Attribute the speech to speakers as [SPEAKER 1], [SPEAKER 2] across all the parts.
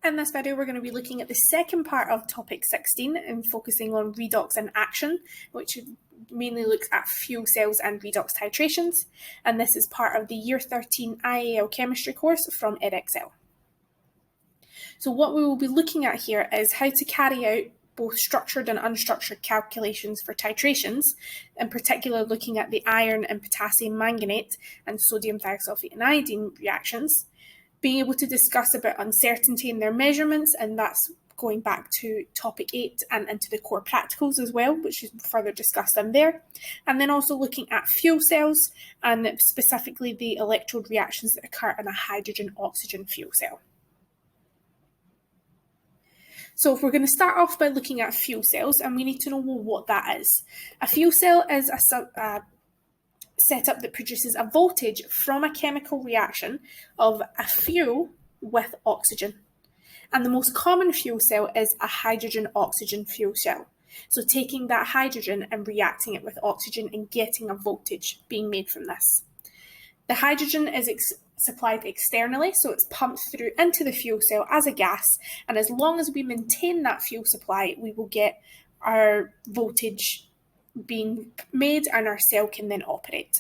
[SPEAKER 1] In this video, we're going to be looking at the second part of topic 16 and focusing on redox in action, which mainly looks at fuel cells and redox titrations. And this is part of the Year 13 IAL chemistry course from Edexcel. So what we will be looking at here is how to carry out both structured and unstructured calculations for titrations, in particular looking at the iron and potassium manganate and sodium thiosulfate and iodine reactions, being able to discuss about uncertainty in their measurements, and that's going back to topic 8 and into the core practicals as well, which is further discussed in there. And then also looking at fuel cells and specifically the electrode reactions that occur in a hydrogen-oxygen fuel cell. So if we're going to start off by looking at fuel cells, and we need to know what that is. A fuel cell is a setup that produces a voltage from a chemical reaction of a fuel with oxygen. And the most common fuel cell is a hydrogen-oxygen fuel cell. So taking that hydrogen and reacting it with oxygen and getting a voltage being made from this. The hydrogen is supplied externally, so it's pumped through into the fuel cell as a gas, and as long as we maintain that fuel supply, we will get our voltage being made and our cell can then operate.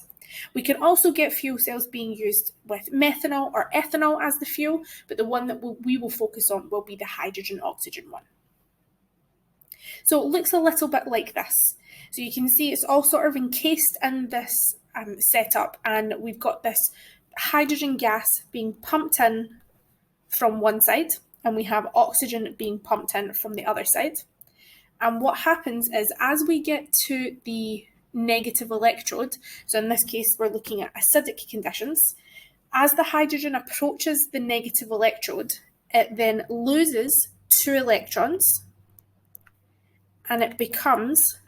[SPEAKER 1] We can also get fuel cells being used with methanol or ethanol as the fuel, but the one that we will focus on will be the hydrogen-oxygen one. So it looks a little bit like this. So you can see it's all sort of encased in this setup, and we've got this hydrogen gas being pumped in from one side, and we have oxygen being pumped in from the other side. And what happens is, as we get to the negative electrode, so in this case we're looking at acidic conditions, as the hydrogen approaches the negative electrode, it then loses 2 electrons and it becomes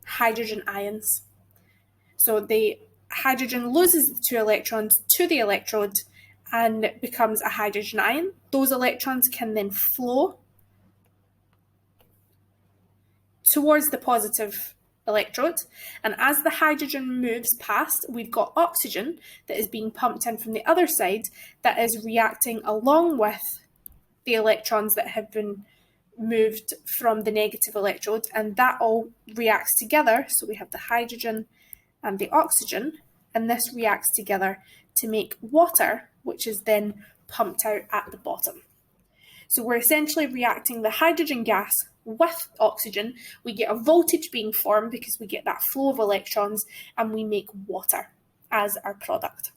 [SPEAKER 1] hydrogen ions. So the hydrogen loses the 2 electrons to the electrode and it becomes a hydrogen ion. Those electrons can then flow towards the positive electrode, and as the hydrogen moves past, we've got oxygen that is being pumped in from the other side that is reacting along with the electrons that have been moved from the negative electrode, and that all reacts together. So we have the hydrogen and the oxygen, and this reacts together to make water, which is then pumped out at the bottom. So we're essentially reacting the hydrogen gas with oxygen. We get a voltage being formed because we get that flow of electrons, and we make water as our product.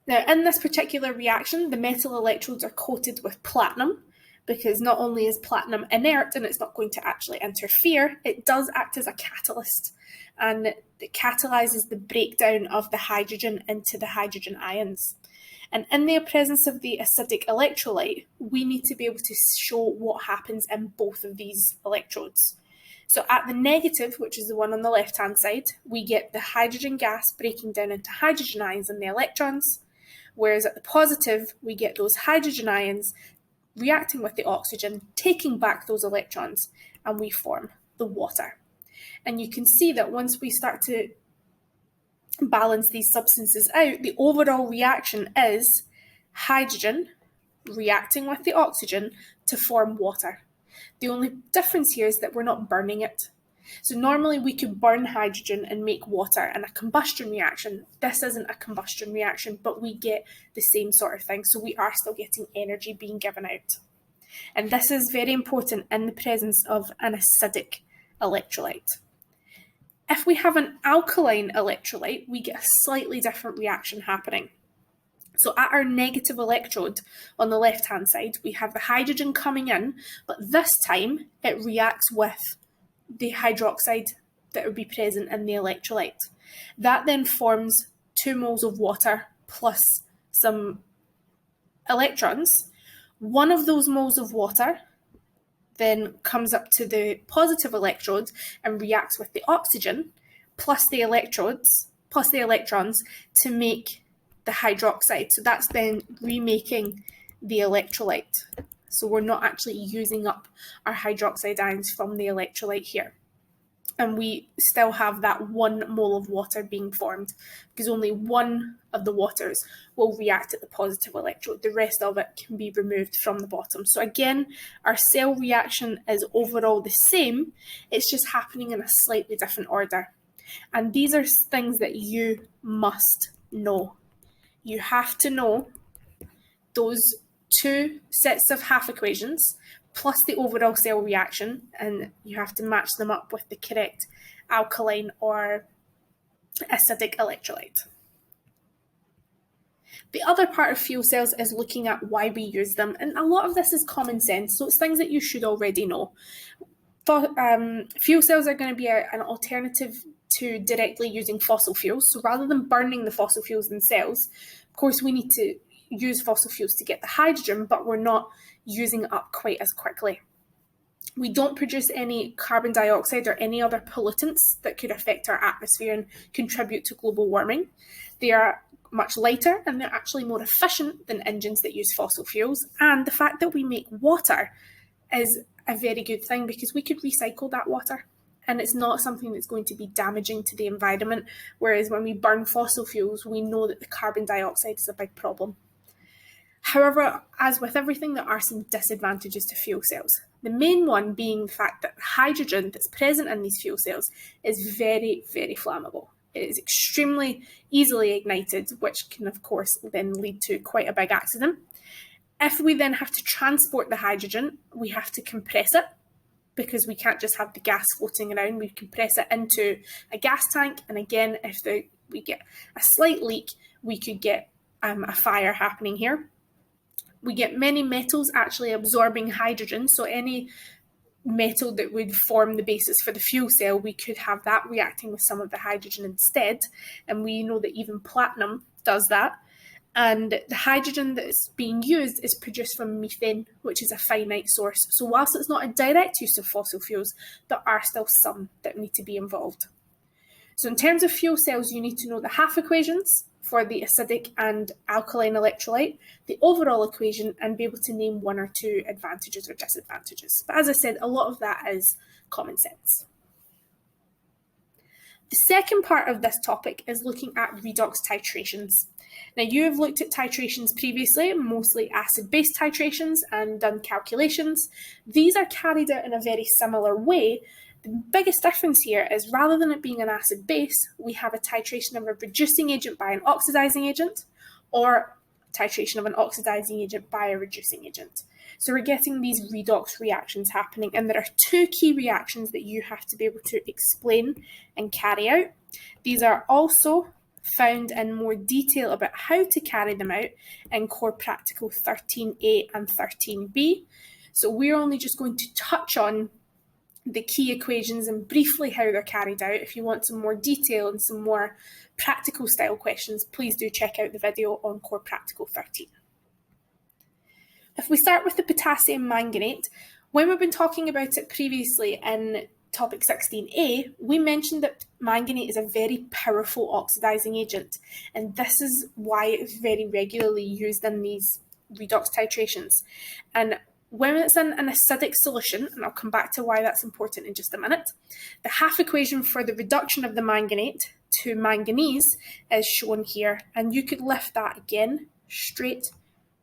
[SPEAKER 1] Now, in this particular reaction, the metal electrodes are coated with platinum, because not only is platinum inert and it's not going to actually interfere, it does act as a catalyst, and it catalyzes the breakdown of the hydrogen into the hydrogen ions. And in the presence of the acidic electrolyte, we need to be able to show what happens in both of these electrodes. So at the negative, which is the one on the left-hand side, we get the hydrogen gas breaking down into hydrogen ions and the electrons, whereas at the positive, we get those hydrogen ions reacting with the oxygen, taking back those electrons, and we form the water. And you can see that once we start to balance these substances out, the overall reaction is hydrogen reacting with the oxygen to form water. The only difference here is that we're not burning it. So normally we could burn hydrogen and make water in a combustion reaction. This isn't a combustion reaction, but we get the same sort of thing. So we are still getting energy being given out. And this is very important in the presence of an acidic electrolyte. If we have an alkaline electrolyte, we get a slightly different reaction happening. So at our negative electrode on the left-hand side, we have the hydrogen coming in, but this time it reacts with the hydroxide that would be present in the electrolyte. That then forms 2 moles of water plus some electrons. One of those moles of water then comes up to the positive electrode and reacts with the oxygen plus the electrons to make the hydroxide. So that's then remaking the electrolyte. So we're not actually using up our hydroxide ions from the electrolyte here. and we still have that 1 mole of water being formed, because only one of the waters will react at the positive electrode. The rest of it can be removed from the bottom. So again, our cell reaction is overall the same, it's just happening in a slightly different order. And these are things that you must know. You have to know those 2 sets of half equations plus the overall cell reaction, and you have to match them up with the correct alkaline or acidic electrolyte. The other part of fuel cells is looking at why we use them, and a lot of this is common sense, so it's things that you should already know. Fuel cells are going to be an alternative to directly using fossil fuels. So rather than burning the fossil fuels themselves, of course we need to use fossil fuels to get the hydrogen, but we're not using it up quite as quickly. We don't produce any carbon dioxide or any other pollutants that could affect our atmosphere and contribute to global warming. They are much lighter and they're actually more efficient than engines that use fossil fuels. And the fact that we make water is a very good thing, because we could recycle that water and it's not something that's going to be damaging to the environment. Whereas when we burn fossil fuels, we know that the carbon dioxide is a big problem. However, as with everything, there are some disadvantages to fuel cells. The main one being the fact that the hydrogen that's present in these fuel cells is very, very flammable. It is extremely easily ignited, which can, of course, then lead to quite a big accident. If we then have to transport the hydrogen, we have to compress it, because we can't just have the gas floating around. We compress it into a gas tank, and again, if we get a slight leak, we could get a fire happening here. We get many metals actually absorbing hydrogen, so any metal that would form the basis for the fuel cell, we could have that reacting with some of the hydrogen instead, and we know that even platinum does that. And the hydrogen that's being used is produced from methane, which is a finite source. So whilst it's not a direct use of fossil fuels, there are still some that need to be involved. So in terms of fuel cells, you need to know the half equations for the acidic and alkaline electrolyte, the overall equation, and be able to name 1 or 2 advantages or disadvantages. But as I said, a lot of that is common sense. The second part of this topic is looking at redox titrations. Now, you have looked at titrations previously, mostly acid-base titrations, and done calculations. These are carried out in a very similar way. The biggest difference here is, rather than it being an acid-base, we have a titration of a reducing agent by an oxidizing agent, or titration of an oxidizing agent by a reducing agent. So we're getting these redox reactions happening, and there are 2 key reactions that you have to be able to explain and carry out. These are also found in more detail about how to carry them out in Core Practical 13A and 13B. So we're only just going to touch on the key equations and briefly how they're carried out. If you want some more detail and some more practical style questions, please do check out the video on Core Practical 13. If we start with the potassium manganate, when we've been talking about it previously in topic 16A, we mentioned that manganate is a very powerful oxidizing agent, and this is why it's very regularly used in these redox titrations. And when it's in an acidic solution, and I'll come back to why that's important in just a minute, the half equation for the reduction of the manganate to manganese is shown here, and you could lift that again straight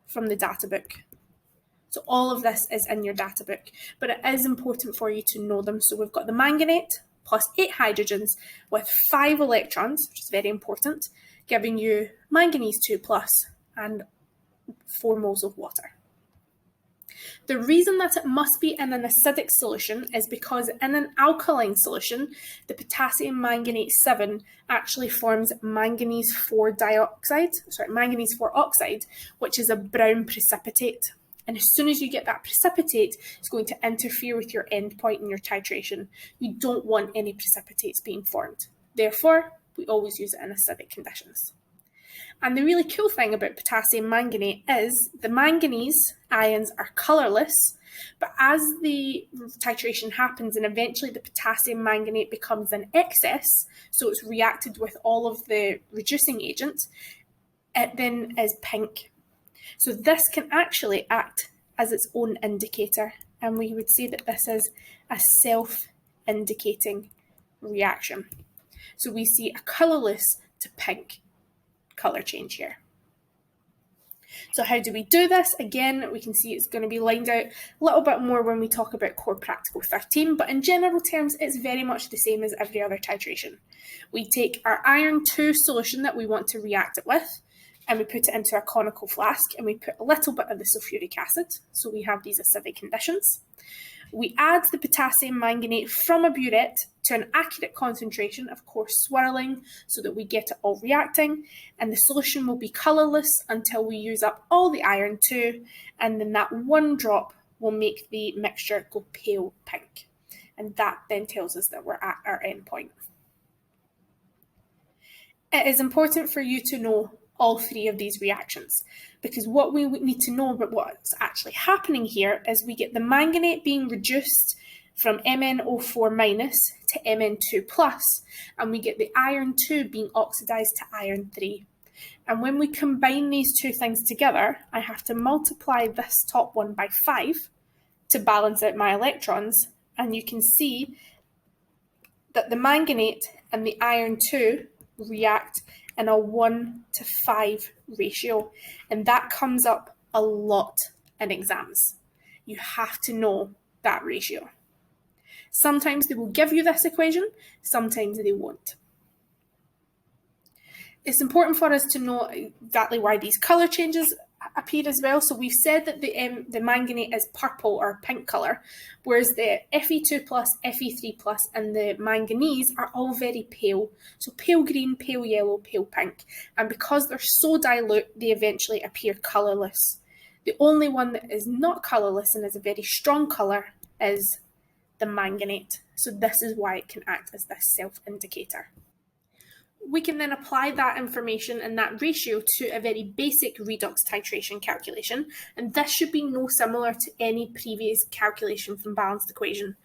[SPEAKER 1] from the data book. So all of this is in your data book, but it is important for you to know them. So we've got the manganate plus 8 hydrogens with 5 electrons, which is very important, giving you manganese 2 plus and 4 moles of water. The reason that it must be in an acidic solution is because in an alkaline solution, the potassium manganate 7 actually forms manganese 4 oxide, which is a brown precipitate. And as soon as you get that precipitate, it's going to interfere with your endpoint in your titration. You don't want any precipitates being formed. Therefore, we always use it in acidic conditions. And the really cool thing about potassium manganate is the manganese ions are colourless, but as the titration happens and eventually the potassium manganate becomes an excess, so it's reacted with all of the reducing agent, it then is pink. So this can actually act as its own indicator, and we would say that this is a self-indicating reaction. So we see a colourless to pink colour change here. So how do we do this? Again, we can see it's going to be lined out a little bit more when we talk about Core Practical 13, but in general terms, it's very much the same as every other titration. We take our iron 2 solution that we want to react it with, and we put it into a conical flask, and we put a little bit of the sulfuric acid, so we have these acidic conditions. We add the potassium manganate from a burette to an accurate concentration, of course swirling so that we get it all reacting, and the solution will be colourless until we use up all the iron 2, and then that one drop will make the mixture go pale pink. And that then tells us that we're at our end point. It is important for you to know all three of these reactions, because what we need to know about what's actually happening here is we get the manganate being reduced from MnO4- to Mn2+, and we get the iron 2 being oxidized to iron 3. And when we combine these two things together, I have to multiply this top one by 5 to balance out my electrons, and you can see that the manganate and the iron 2 react in a 1:5 ratio, and that comes up a lot in exams. You have to know that ratio. Sometimes they will give you this equation, sometimes they won't. It's important for us to know exactly why these colour changes appear as well. So we've said that the manganate is purple or pink colour, whereas the Fe2+, Fe3+, and the manganese are all very pale. So pale green, pale yellow, pale pink. And because they're so dilute, they eventually appear colourless. The only one that is not colourless and is a very strong colour is the manganate. So this is why it can act as this self-indicator. We can then apply that information and that ratio to a very basic redox titration calculation, and this should be no similar to any previous calculation from balanced equation.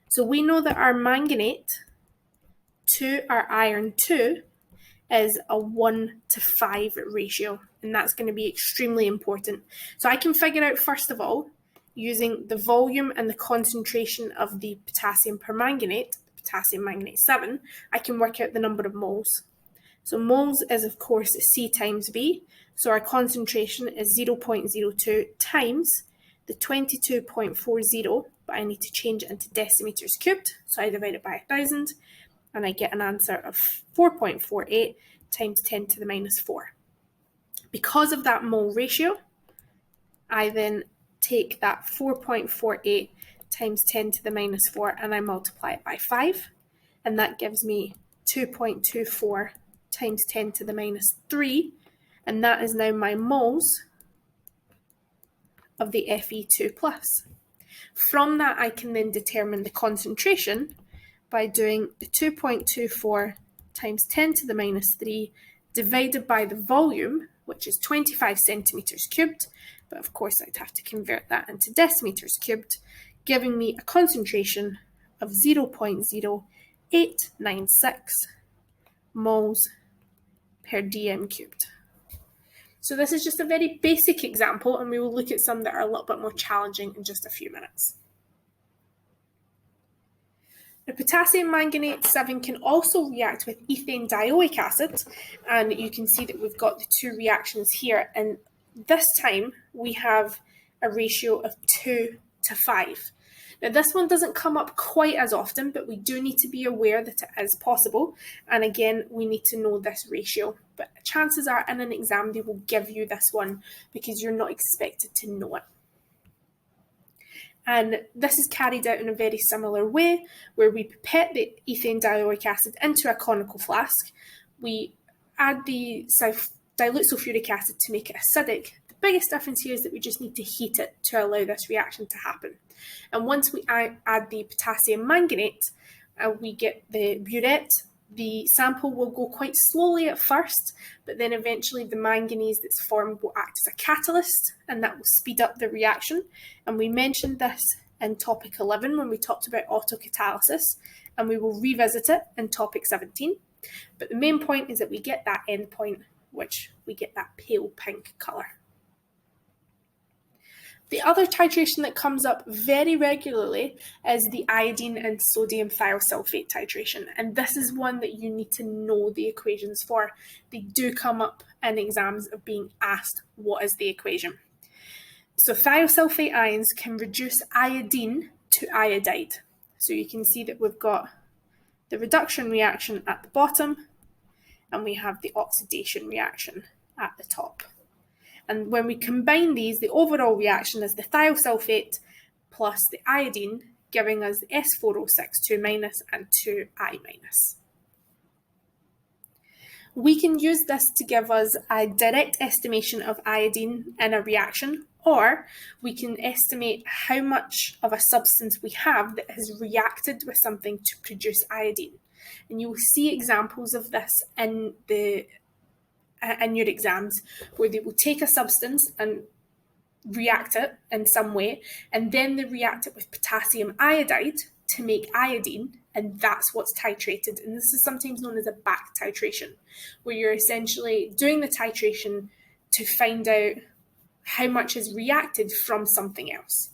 [SPEAKER 1] So we know that our manganate to our iron 2 is a 1:5 ratio, and that's going to be extremely important. So I can figure out, first of all, using the volume and the concentration of the potassium permanganate, potassium manganate 7, I can work out the number of moles. So moles is, of course, C times B. So our concentration is 0.02 times the 22.40, but I need to change it into decimeters cubed. So I divide it by 1,000, and I get an answer of 4.48 times 10 to the minus 4. Because of that mole ratio, I then take that 4.48 times 10 to the minus 4 and I multiply it by 5, and that gives me 2.24 times 10 to the minus 3, and that is now my moles of the Fe2+. From that, I can then determine the concentration by doing the 2.24 times 10 to the minus 3 divided by the volume, which is 25 centimeters cubed, but of course I'd have to convert that into decimeters cubed, giving me a concentration of 0.0896 moles per dm cubed. So this is just a very basic example, and we will look at some that are a little bit more challenging in just a few minutes. The potassium manganate 7 can also react with ethane dioic acid, and you can see that we've got the two reactions here, and this time we have a ratio of 2:5. Now this one doesn't come up quite as often, but we do need to be aware that it is possible, and again we need to know this ratio, but chances are in an exam they will give you this one because you're not expected to know it. And this is carried out in a very similar way, where we pipette the ethane dioic acid into a conical flask. We add the dilute sulfuric acid to make it acidic. The biggest difference here is that we just need to heat it to allow this reaction to happen. And once we add the potassium manganate, we get the burette. The sample will go quite slowly at first, but then eventually the manganese that's formed will act as a catalyst, and that will speed up the reaction. And we mentioned this in topic 11 when we talked about autocatalysis, and we will revisit it in topic 17. But the main point is that we get that end point, which we get that pale pink colour. The other titration that comes up very regularly is the iodine and sodium thiosulfate titration, and this is one that you need to know the equations for. They do come up in exams of being asked, what is the equation? So thiosulfate ions can reduce iodine to iodide. So you can see that we've got the reduction reaction at the bottom, and we have the oxidation reaction at the top. And when we combine these, the overall reaction is the thiosulfate plus the iodine, giving us the S4062- and 2I-. We can use this to give us a direct estimation of iodine in a reaction, or we can estimate how much of a substance we have that has reacted with something to produce iodine. And you will see examples of this in your exams, where they will take a substance and react it in some way, and then they react it with potassium iodide to make iodine, and that's what's titrated. And this is sometimes known as a back titration, where you're essentially doing the titration to find out how much is reacted from something else.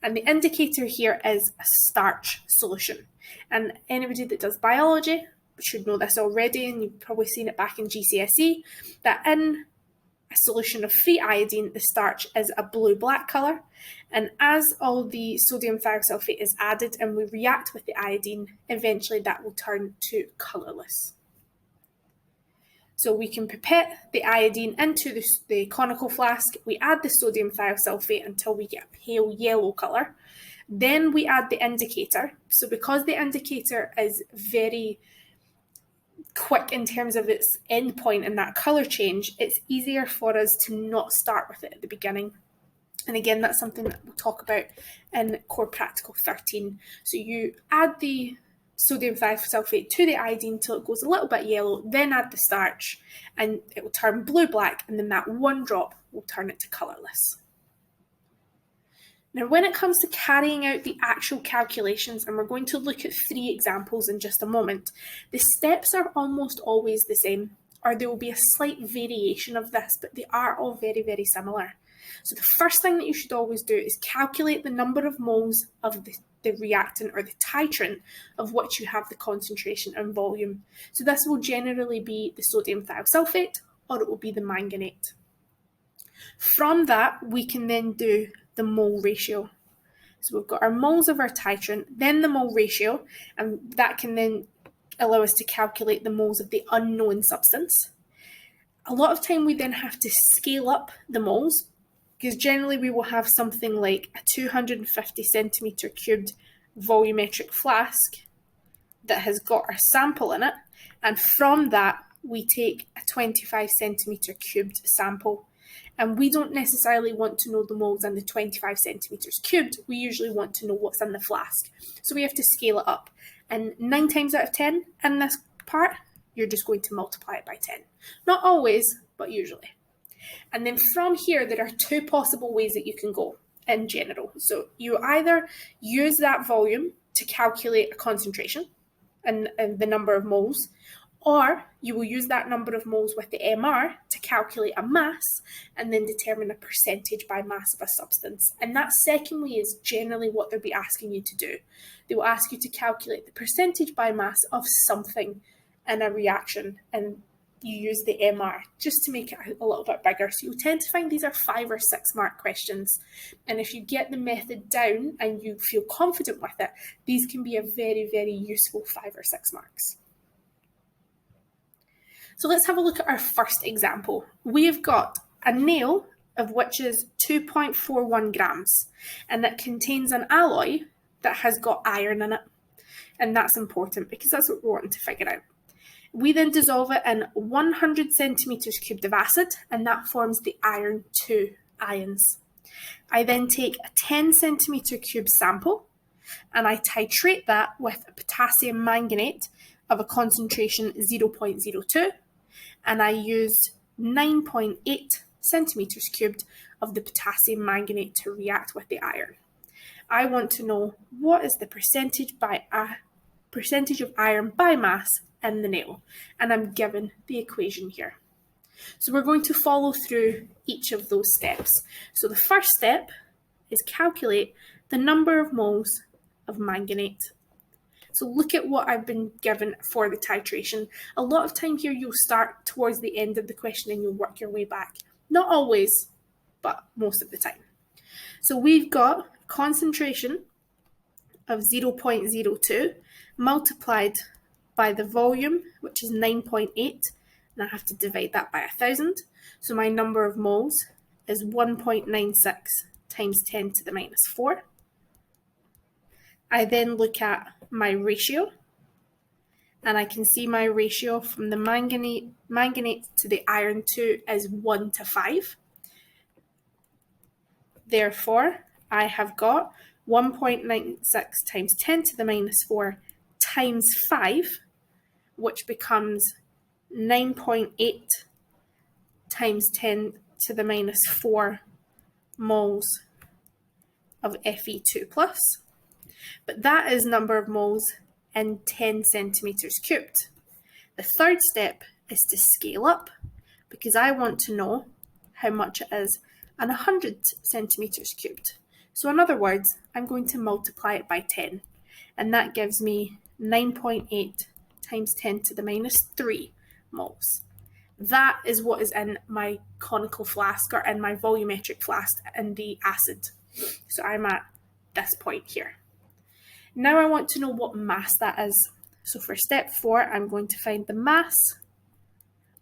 [SPEAKER 1] And the indicator here is a starch solution. And anybody that does biology should know this already, and you've probably seen it back in GCSE, that in a solution of free iodine, the starch is a blue-black colour, and as all the sodium thiosulfate is added and we react with the iodine, eventually that will turn to colourless. So we can pipette the iodine into the conical flask, we add the sodium thiosulfate until we get a pale yellow colour, then we add the indicator. So because the indicator is very quick in terms of its endpoint and that colour change, it's easier for us to not start with it at the beginning. And again, that's something that we'll talk about in Core Practical 13. So you add the sodium thiosulfate to the iodine till it goes a little bit yellow, then add the starch, and it will turn blue-black, and then that one drop will turn it to colourless. Now, when it comes to carrying out the actual calculations, and we're going to look at 3 examples in just a moment, the steps are almost always the same, or there will be a slight variation of this, but they are all very, very similar. So the first thing that you should always do is calculate the number of moles of the reactant or the titrant of which you have the concentration and volume. So this will generally be the sodium thiosulfate, or it will be the manganate. From that, we can then do the mole ratio. So we've got our moles of our titrant, then the mole ratio, and that can then allow us to calculate the moles of the unknown substance. A lot of time we then have to scale up the moles, because generally we will have something like a 250 centimetre cubed volumetric flask that has got our sample in it, and from that we take a 25 centimetre cubed sample. And we don't necessarily want to know the moles in the 25 centimetres cubed, we usually want to know what's in the flask. So we have to scale it up. And 9 times out of 10 in this part, you're just going to multiply it by 10. Not always, but usually. And then from here, there are 2 possible ways that you can go in general. So you either use that volume to calculate a concentration and the number of moles, or you will use that number of moles with the MR to calculate a mass and then determine a percentage by mass of a substance. And that second way is generally what they'll be asking you to do. They will ask you to calculate the percentage by mass of something in a reaction, and you use the MR just to make it a little bit bigger. So you'll tend to find these are 5 or 6 mark questions. And if you get the method down and you feel confident with it, these can be a very, very useful 5 or 6 marks. So let's have a look at our first example. We've got a nail of which is 2.41 grams, and that contains an alloy that has got iron in it. And that's important because that's what we're wanting to figure out. We then dissolve it in 100 centimetres cubed of acid, and that forms the iron 2 ions. I then take a 10 centimetre cube sample, and I titrate that with a potassium manganate of a concentration 0.02, and I use 9.8 centimetres cubed of the potassium manganate to react with the iron. I want to know what is the percentage of iron by mass in the nail, and I'm given the equation here. So we're going to follow through each of those steps. So the first step is calculate the number of moles of manganate. So look at what I've been given for the titration. A lot of time here you'll start towards the end of the question and you'll work your way back. Not always, but most of the time. So we've got concentration of 0.02 multiplied by the volume, which is 9.8, and I have to divide that by 1,000. So my number of moles is 1.96 times 10 to the minus 4. I then look at my ratio, and I can see my ratio from the manganate to the iron 2 is 1 to 5. Therefore, I have got 1.96 times 10 to the minus 4 times 5, which becomes 9.8 times 10 to the minus 4 moles of Fe2 plus. But that is number of moles in 10 centimetres cubed. The third step is to scale up, because I want to know how much it is in 100 centimetres cubed. So in other words, I'm going to multiply it by 10, and that gives me 9.8 times 10 to the minus 3 moles. That is what is in my conical flask, or in my volumetric flask in the acid. So I'm at this point here. Now I want to know what mass that is. So for step 4, I'm going to find the mass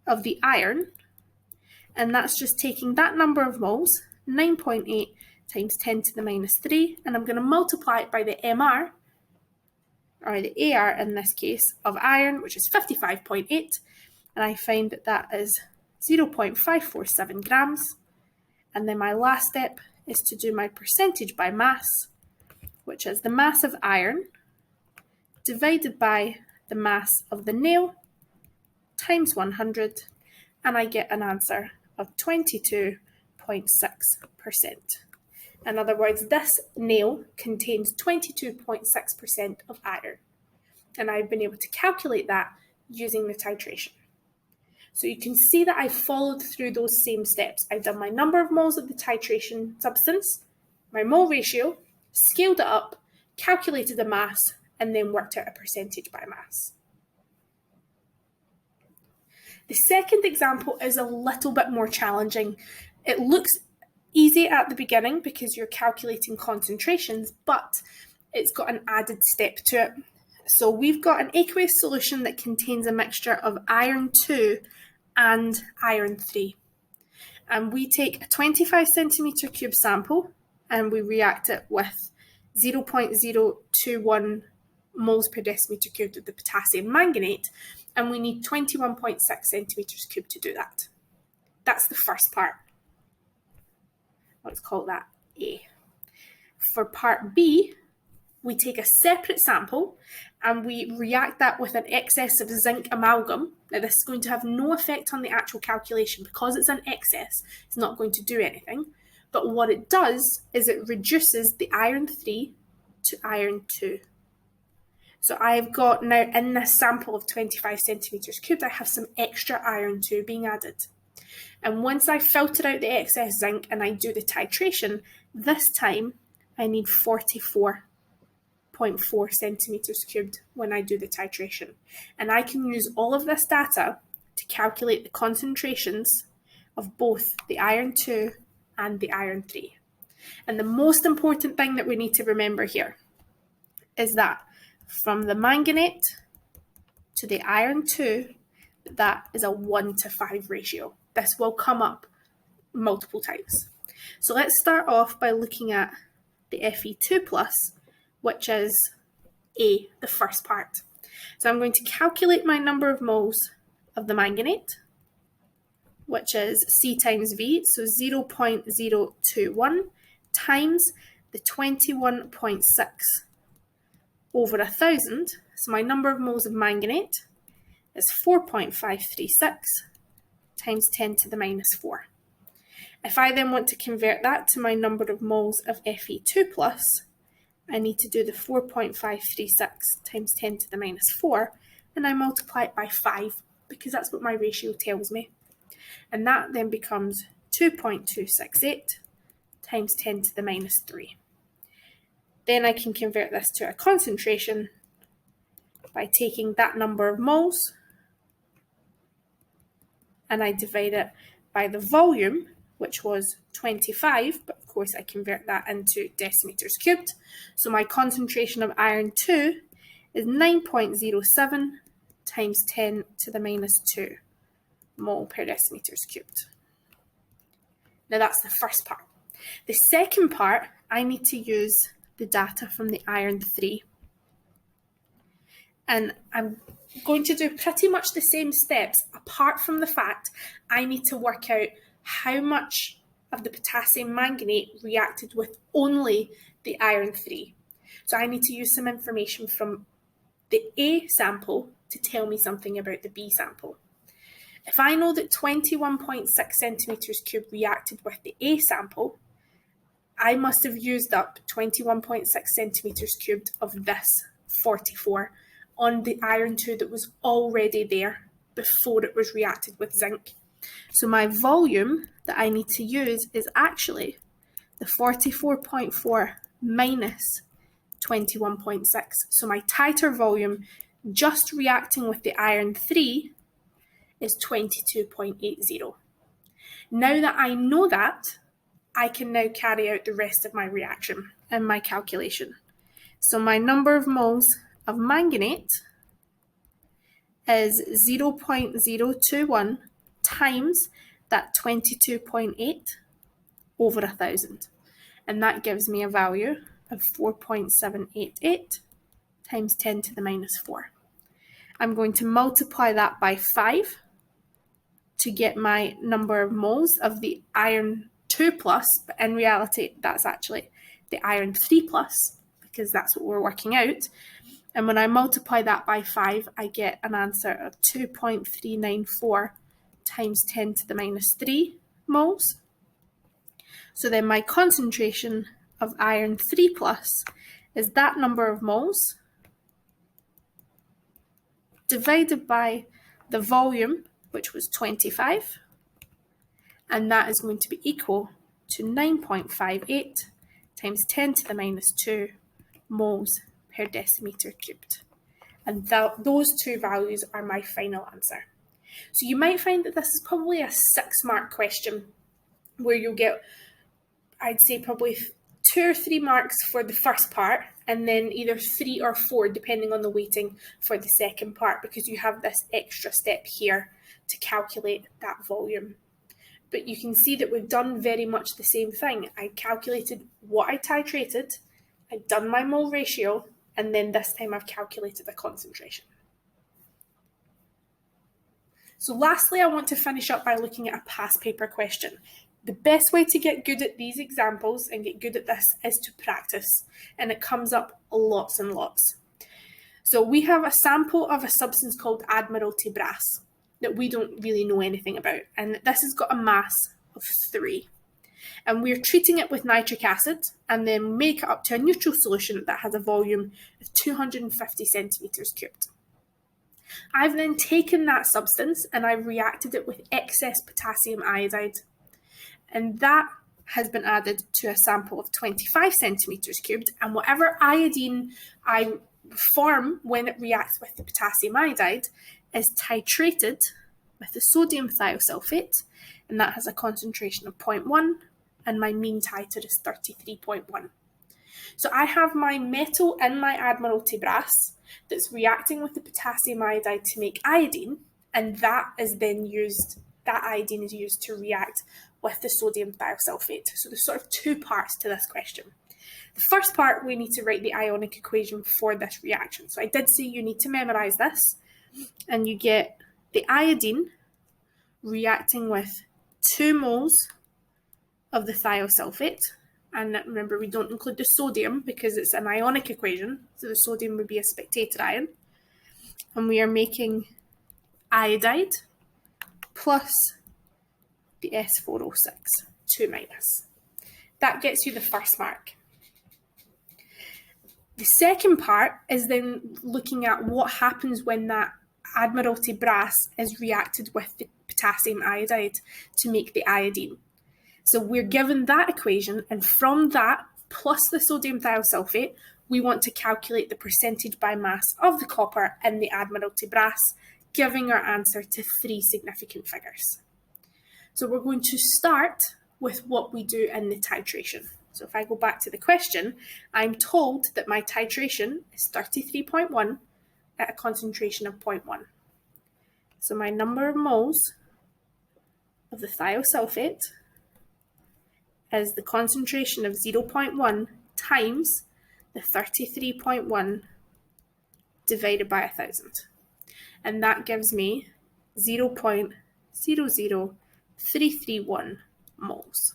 [SPEAKER 1] of the iron, and that's just taking that number of moles, 9.8 times 10 to the minus 3, and I'm going to multiply it by the MR, or the AR in this case, of iron, which is 55.8, and I find that that is 0.547 grams. And then my last step is to do my percentage by mass, which is the mass of iron divided by the mass of the nail times 100, and I get an answer of 22.6%. In other words, this nail contains 22.6% of iron, and I've been able to calculate that using the titration. So you can see that I followed through those same steps. I've done my number of moles of the titration substance, my mole ratio, scaled it up, calculated the mass, and then worked out a percentage by mass. The second example is a little bit more challenging. It looks easy at the beginning because you're calculating concentrations, but it's got an added step to it. So we've got an aqueous solution that contains a mixture of iron 2 and iron 3. And we take a 25 centimetre cube sample and we react it with 0.021 moles per decimeter cubed of the potassium manganate, and we need 21.6 centimetres cubed to do that. That's the first part. Let's call that A. For part B, we take a separate sample and we react that with an excess of zinc amalgam. Now this is going to have no effect on the actual calculation because it's an excess. It's not going to do anything. But what it does is it reduces the iron 3 to iron 2. So I've got now in this sample of 25 centimetres cubed, I have some extra iron 2 being added. And once I filter out the excess zinc and I do the titration, this time I need 44.4 centimetres cubed when I do the titration. And I can use all of this data to calculate the concentrations of both the iron 2 and the iron 3. And the most important thing that we need to remember here is that from the manganate to the iron 2, that is a 1 to 5 ratio. This will come up multiple times. So let's start off by looking at the Fe2 plus, which is A, the first part. So I'm going to calculate my number of moles of the manganate, which is C times V, so 0.021 times the 21.6 over 1,000. So my number of moles of manganate is 4.536 times 10 to the minus 4. If I then want to convert that to my number of moles of Fe2 plus, I need to do the 4.536 times 10 to the minus 4, and I multiply it by 5 because that's what my ratio tells me. And that then becomes 2.268 times 10 to the minus 3. Then I can convert this to a concentration by taking that number of moles and I divide it by the volume, which was 25, but of course I convert that into decimeters cubed. So my concentration of iron 2 is 9.07 times 10 to the minus 2 mole per decimeters cubed. Now that's the first part. The second part, I need to use the data from the iron 3. And I'm going to do pretty much the same steps, apart from the fact I need to work out how much of the potassium manganate reacted with only the iron 3. So I need to use some information from the A sample to tell me something about the B sample. If I know that 21.6 centimeters cubed reacted with the A sample, I must have used up 21.6 centimeters cubed of this 44 on the iron 2 that was already there before it was reacted with zinc. So my volume that I need to use is actually the 44.4 minus 21.6. So my titer volume just reacting with the iron 3 is 22.80. Now that I know that, I can now carry out the rest of my reaction and my calculation. So my number of moles of manganate is 0.021 times that 22.8 over 1,000. And that gives me a value of 4.788 times 10 to the minus 4. I'm going to multiply that by 5 to get my number of moles of the iron 2 plus, but in reality that's actually the iron 3 plus, because that's what we're working out. And when I multiply that by 5, I get an answer of 2.394 times 10 to the minus 3 moles. So then my concentration of iron 3 plus is that number of moles divided by the volume, which was 25, and that is going to be equal to 9.58 times 10 to the minus 2 moles per decimeter cubed. And those two values are my final answer. So you might find that this is probably a 6-mark question where you'll get, I'd say, probably 2 or 3 marks for the first part, and then either 3 or 4 depending on the weighting for the second part, because you have this extra step here to calculate that volume. But you can see that we've done very much the same thing. I calculated what I titrated, I've done my mole ratio, and then this time I've calculated a concentration. So lastly, I want to finish up by looking at a past paper question. The best way to get good at these examples and get good at this is to practice, and it comes up lots and lots. So we have a sample of a substance called Admiralty brass that we don't really know anything about, and this has got a mass of 3. And we're treating it with nitric acid and then make it up to a neutral solution that has a volume of 250 centimeters cubed. I've then taken that substance and I've reacted it with excess potassium iodide, and that has been added to a sample of 25 centimeters cubed, and whatever iodine I form when it reacts with the potassium iodide is titrated with the sodium thiosulfate, and that has a concentration of 0.1, and my mean titer is 33.1. So I have my metal in my Admiralty brass that's reacting with the potassium iodide to make iodine, and that iodine is used to react with the sodium thiosulfate. So there's sort of 2 parts to this question. The first part, we need to write the ionic equation for this reaction. So I did say you need to memorize this, and you get the iodine reacting with 2 moles of the thiosulfate, and remember we don't include the sodium because it's an ionic equation, so the sodium would be a spectator ion, and we are making iodide plus the S4O6, 2 minus. That gets you the first mark. The second part is then looking at what happens when that Admiralty brass is reacted with the potassium iodide to make the iodine. So we're given that equation, and from that, plus the sodium thiosulfate, we want to calculate the percentage by mass of the copper in the Admiralty brass, giving our answer to 3 significant figures. So we're going to start with what we do in the titration. So if I go back to the question, I'm told that my titration is 33.1 at a concentration of 0.1. So my number of moles of the thiosulfate is the concentration of 0.1 times the 33.1 divided by 1,000. And that gives me 0.00331 moles.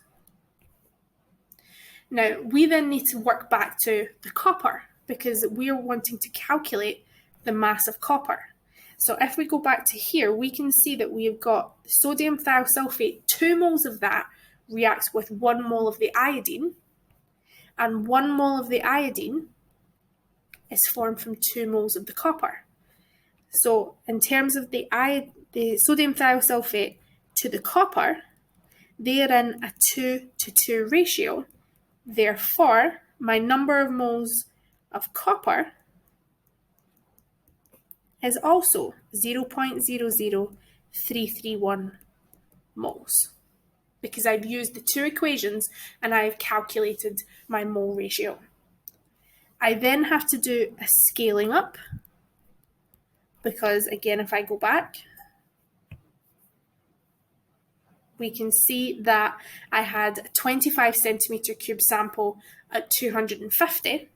[SPEAKER 1] Now, we then need to work back to the copper because we're wanting to calculate the mass of copper. So if we go back to here, we can see that we have got sodium thiosulfate, 2 moles of that reacts with 1 mole of the iodine, and 1 mole of the iodine is formed from 2 moles of the copper. So in terms of the sodium thiosulfate to the copper, they are in a 2:2 ratio. Therefore, my number of moles of copper is also 0.00331 moles, because I've used the 2 equations and I've calculated my mole ratio. I then have to do a scaling up, because again, if I go back, we can see that I had a 25 centimetre cube sample at 250.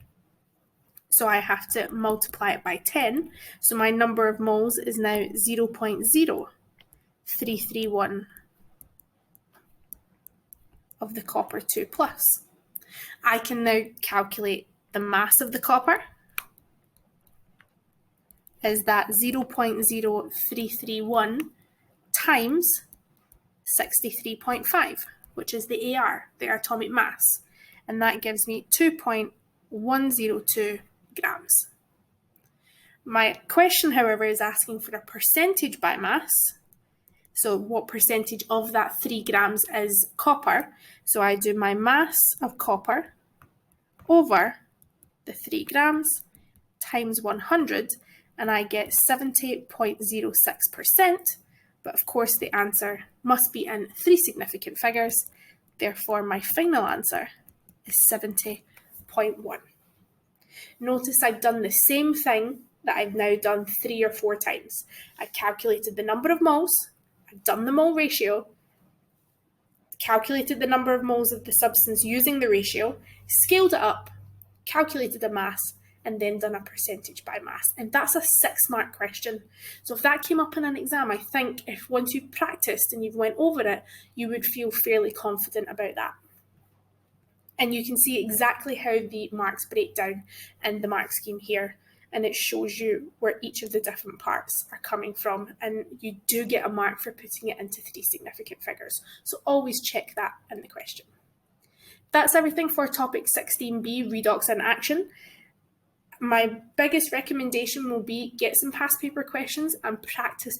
[SPEAKER 1] So I have to multiply it by 10. So my number of moles is now 0.0331 of the copper 2 plus. I can now calculate the mass of the copper. Is that 0.0331 times 63.5, which is the AR, the atomic mass. And that gives me 2.102 grams. My question, however, is asking for a percentage by mass. So what percentage of that 3 grams is copper? So I do my mass of copper over the 3 grams times 100, and I get 70.06%. But of course, the answer must be in 3 significant figures. Therefore, my final answer is 70.1. Notice I've done the same thing that I've now done 3 or 4 times. I've calculated the number of moles, I've done the mole ratio, calculated the number of moles of the substance using the ratio, scaled it up, calculated the mass, and then done a percentage by mass. And that's a 6-mark question. So if that came up in an exam, I think if once you've practiced and you've went over it, you would feel fairly confident about that. And you can see exactly how the marks break down in the mark scheme here. And it shows you where each of the different parts are coming from. And you do get a mark for putting it into 3 significant figures. So always check that in the question. That's everything for topic 16b, redox in action. My biggest recommendation will be get some past paper questions and practice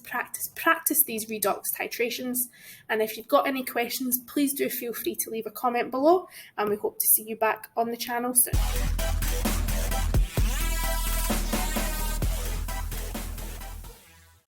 [SPEAKER 1] these redox titrations. And if you've got any questions, please do feel free to leave a comment below, and we hope to see you back on the channel soon.